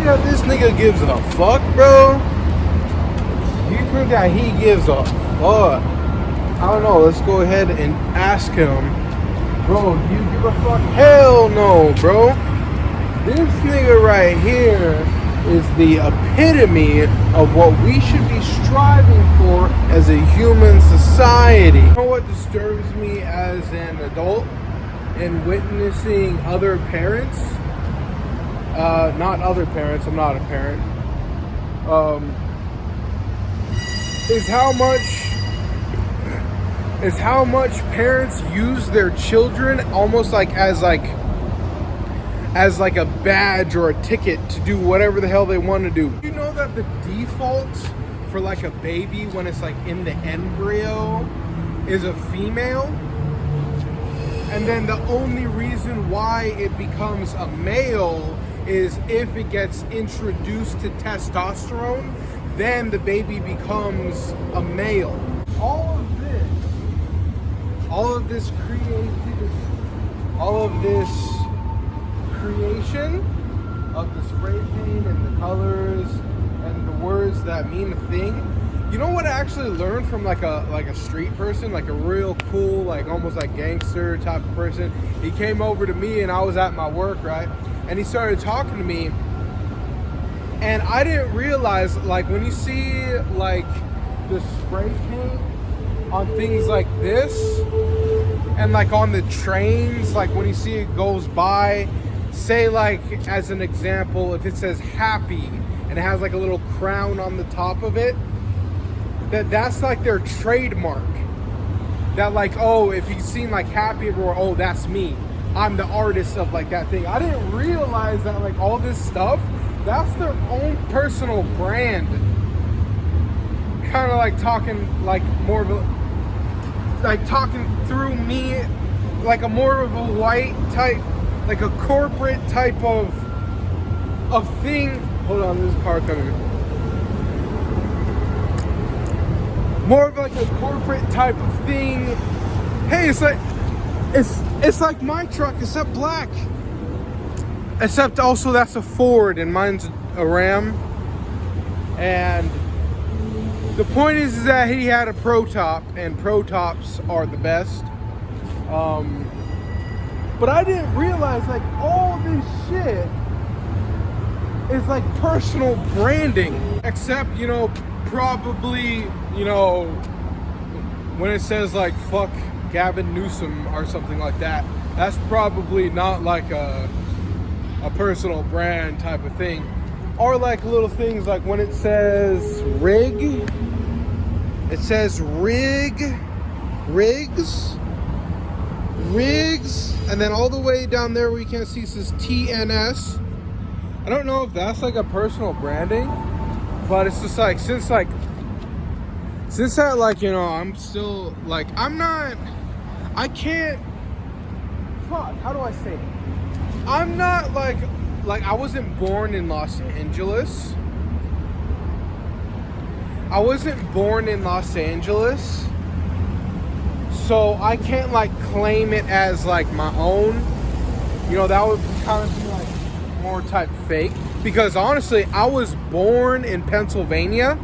that this nigga gives a fuck, bro? You think that he gives a fuck? I don't know. Let's go ahead and ask him. Bro, do you give a fuck? Hell no, bro. This nigga right here is the epitome of what we should be striving for as a human society. You know what disturbs me as an adult in witnessing other parents? Not other parents, I'm not a parent. Is how much parents use their children almost like as a badge or a ticket to do whatever the hell they want to do. You know that the default for like a baby when it's like in the embryo is a female? And then the only reason why it becomes a male is if it gets introduced to testosterone, then the baby becomes a male. All of this creation of the spray paint and the colors and the words that mean a thing. You know what I actually learned from like a street person, like a real cool, like almost like gangster type of person. He came over to me and I was at my work, right? And he started talking to me. And I didn't realize, like, when you see like the spray paint on things like this and like on the trains, like when you see it goes by, say like as an example, if it says happy and it has like a little crown on the top of it, that's like their trademark. That like, oh, if you've seen like happy everywhere, oh, that's me. I'm the artist of like that thing. I didn't realize that like all this stuff, that's their own personal brand. Kind of like talking like more of a, like talking through me, like a more of a white type, like a corporate type of thing. Hold on, there's a car coming. More of like a corporate type of thing. Hey, it's like my truck except black. Except also that's a Ford and mine's a Ram. And the point is that he had a Pro Top, and Pro Tops are the best. But I didn't realize like all this shit is like personal branding. Except, you know, probably, you know, when it says like fuck Gavin Newsom or something like that, that's probably not like a personal brand type of thing. Or like little things like when it says rig, it says rigs, and then all the way down there where you can't see it says TNS. I don't know if that's like a personal branding, but it's just like since that, like, you know, I'm still like, I can't, fuck, how do I say it? I'm not like I wasn't born in Los Angeles. So I can't like claim it as like my own. You know, that would kind of be like more type fake. Because honestly, I was born in Pennsylvania.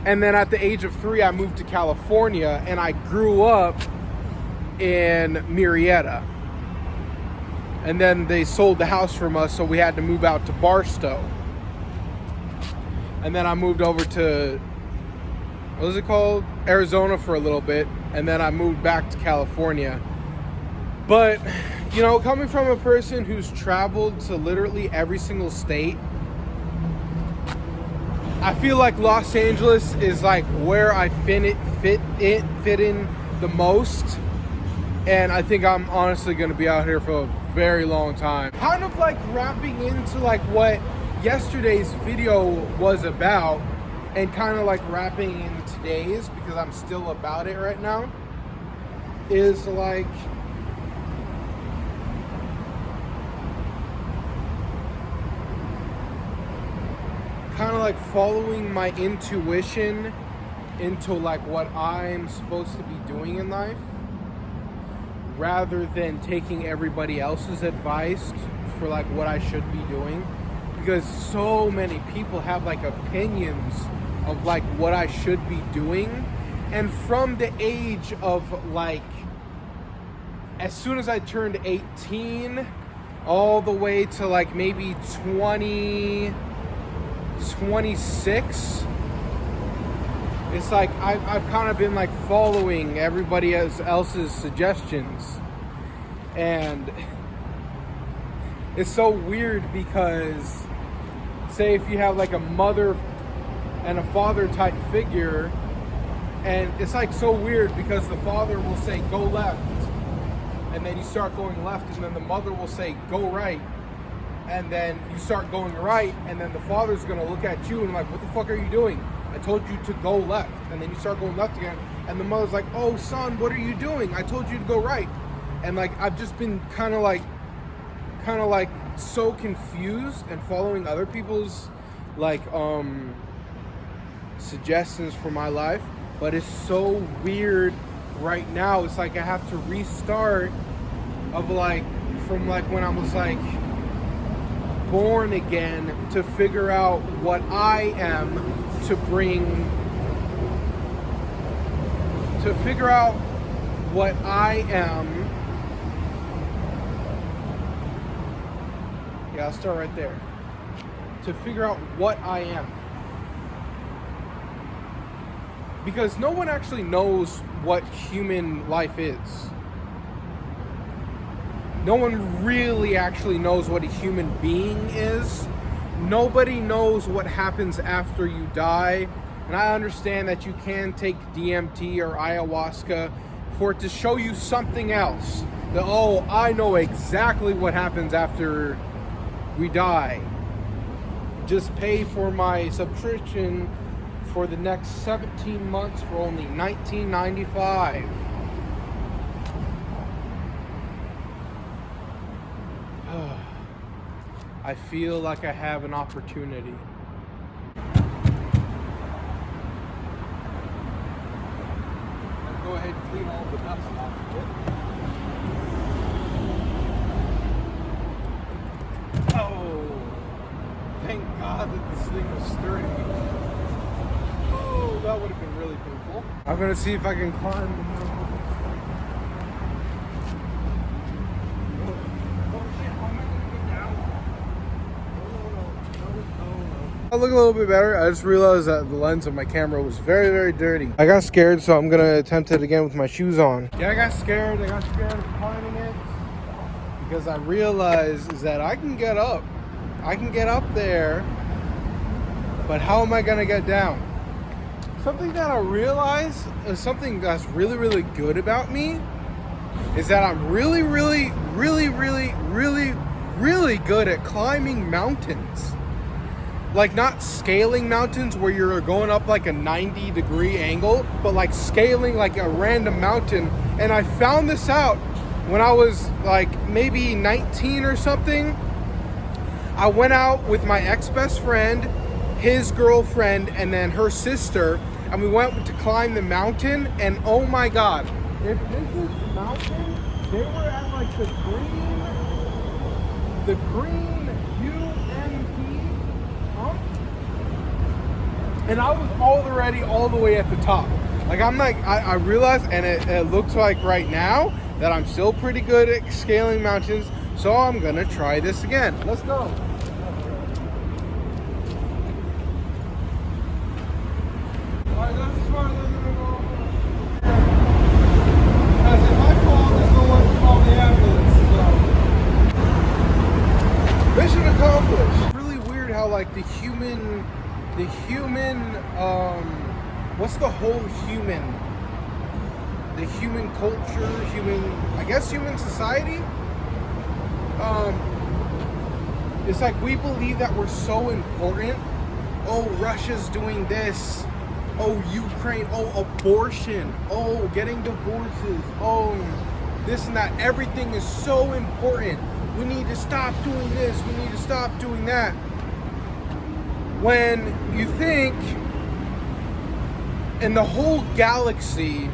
And then at the age of 3, I moved to California, and I grew up in Murrieta. And then they sold the house from us, so we had to move out to Barstow. And then I moved over to, what is it called? Arizona for a little bit. And then I moved back to California. But, you know, coming from a person who's traveled to literally every single state, I feel like Los Angeles is like where I fit in the most. And I think I'm honestly going to be out here for a very long time. Kind of like wrapping into like what yesterday's video was about, and kind of like wrapping in today's, because I'm still about it right now, is like, kind of like following my intuition into like what I'm supposed to be doing in life. rather than taking everybody else's advice for like what I should be doing, because so many people have like opinions of like what I should be doing. And from the age of like, as soon as I turned 18 all the way to like maybe 26, it's like I've kind of been like following everybody else's suggestions. And it's so weird because, say if you have like a mother and a father type figure, and it's like so weird because the father will say go left, and then you start going left, and then the mother will say go right, and then you start going right, and then the father's gonna look at you and like, what the fuck are you doing? I told you to go left. And then you start going left again, and the mother's like, oh son, what are you doing? I told you to go right. And like I've just been kind of like so confused and following other people's like suggestions for my life. But it's so weird right now. It's like I have to restart of like from like when I was like born again to figure out what I am, to figure out what I am. Yeah, I'll start right there. To figure out what I am. Because no one actually knows what human life is. No one really actually knows what a human being is. Nobody knows what happens after you die. And I understand that you can take DMT or ayahuasca for it to show you something else. That, oh, I know exactly what happens after we die. Just pay for my subscription for the next 17 months for only $19.95. I feel like I have an opportunity. I'll go ahead and clean all the dust off of it. Oh, thank God that this thing was sturdy. Oh, that would have been really painful. I'm gonna see if I can climb the mountain. I look a little bit better. I just realized that the lens of my camera was very, very dirty. I got scared, so I'm gonna attempt it again with my shoes on. Yeah, I got scared of climbing it because I realized is that I can get up. I can get up there, but how am I gonna get down? Something that I realized is something that's really, really good about me is that I'm really, really, really, really, really, really good at climbing mountains. Like not scaling mountains where you're going up like a 90-degree angle, but like scaling like a random mountain. And I found this out when I was like maybe 19 or something. I went out with my ex-best friend, his girlfriend, and then her sister, and we went to climb the mountain. And oh my God, if this is the mountain, they were at like the green and I was already all the way at the top. Like I realized, and it looks like right now that I'm still pretty good at scaling mountains, so I'm gonna try this again. Let's go. Alright, that's as far as I'm gonna go. Because if I fall, there's no one to call the ambulance, so. Mission accomplished. It's really weird how like the human, what's the whole human? The human culture, human society? It's like we believe that we're so important. Oh, Russia's doing this. Oh, Ukraine. Oh, abortion. Oh, getting divorces. Oh, this and that. Everything is so important. We need to stop doing this. We need to stop doing that. When you think in the whole galaxy,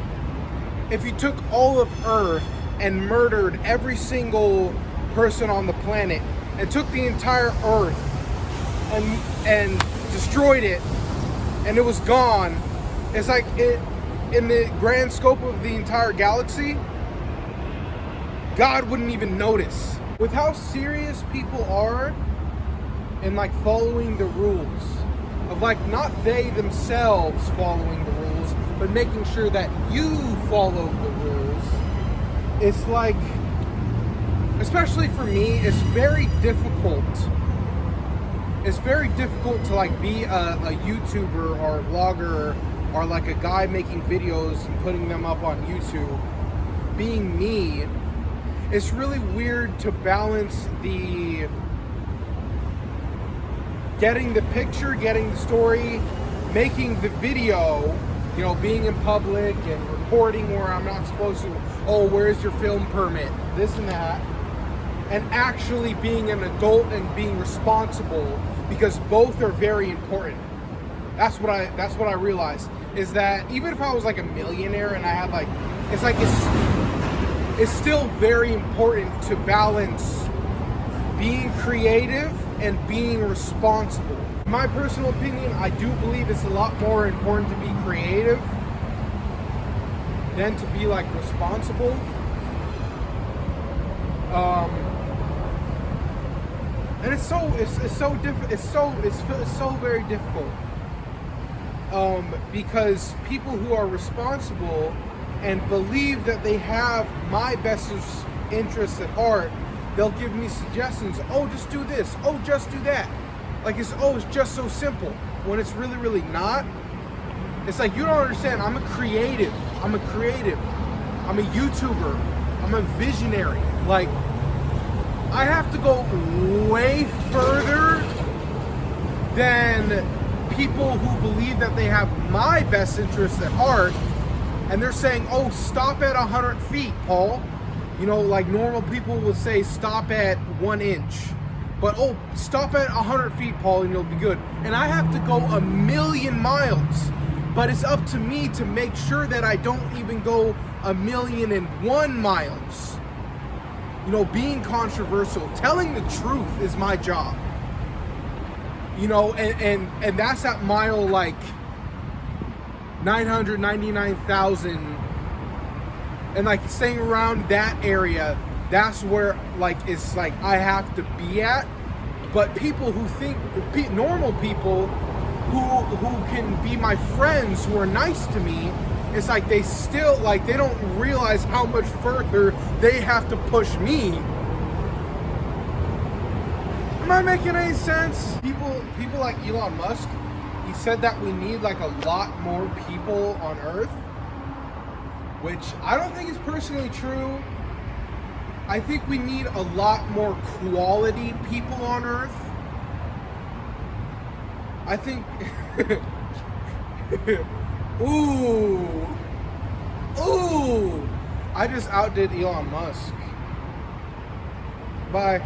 if you took all of Earth and murdered every single person on the planet and took the entire Earth and destroyed it, and it was gone. It's like it, in the grand scope of the entire galaxy, God wouldn't even notice. With how serious people are in like following the rules, of like not they themselves following the rules, but making sure that you follow the rules, it's like, especially for me, it's very difficult. It's very difficult to like be a YouTuber or a vlogger or like a guy making videos and putting them up on YouTube. Being me, it's really weird to balance the getting the picture, getting the story, making the video, you know, being in public and recording where I'm not supposed to. Oh, where's your film permit? This and that. And actually being an adult and being responsible, because both are very important. That's what I realized, is that even if I was like a millionaire and I had like, it's like it's still very important to balance being creative and being responsible. In my personal opinion, I do believe it's a lot more important to be creative than to be like responsible. And it's so very difficult. Because people who are responsible and believe that they have my best interests at heart, they'll give me suggestions. Oh, just do this. Oh, just do that. Like it's just so simple. When it's really, really not. It's like, you don't understand. I'm a creative. I'm a YouTuber. I'm a visionary. Like, I have to go way further than people who believe that they have my best interests at heart, and they're saying, oh, stop at 100 feet, Paul. You know, like normal people would say stop at 1 inch. But, oh, stop at 100 feet, Paul, and you'll be good. And I have to go 1,000,000 miles. But it's up to me to make sure that I don't even go 1,000,001 miles. You know, being controversial, telling the truth is my job. You know, and that's at mile like 999,000, and like staying around that area, that's where like it's like I have to be at. But people who think, normal people who can be my friends, who are nice to me, it's like they still, like, they don't realize how much further they have to push me. Am I making any sense? People like Elon Musk, he said that we need like a lot more people on Earth, which I don't think is personally true. I think we need a lot more quality people on Earth. I think Ooh. I just outdid Elon Musk. Bye.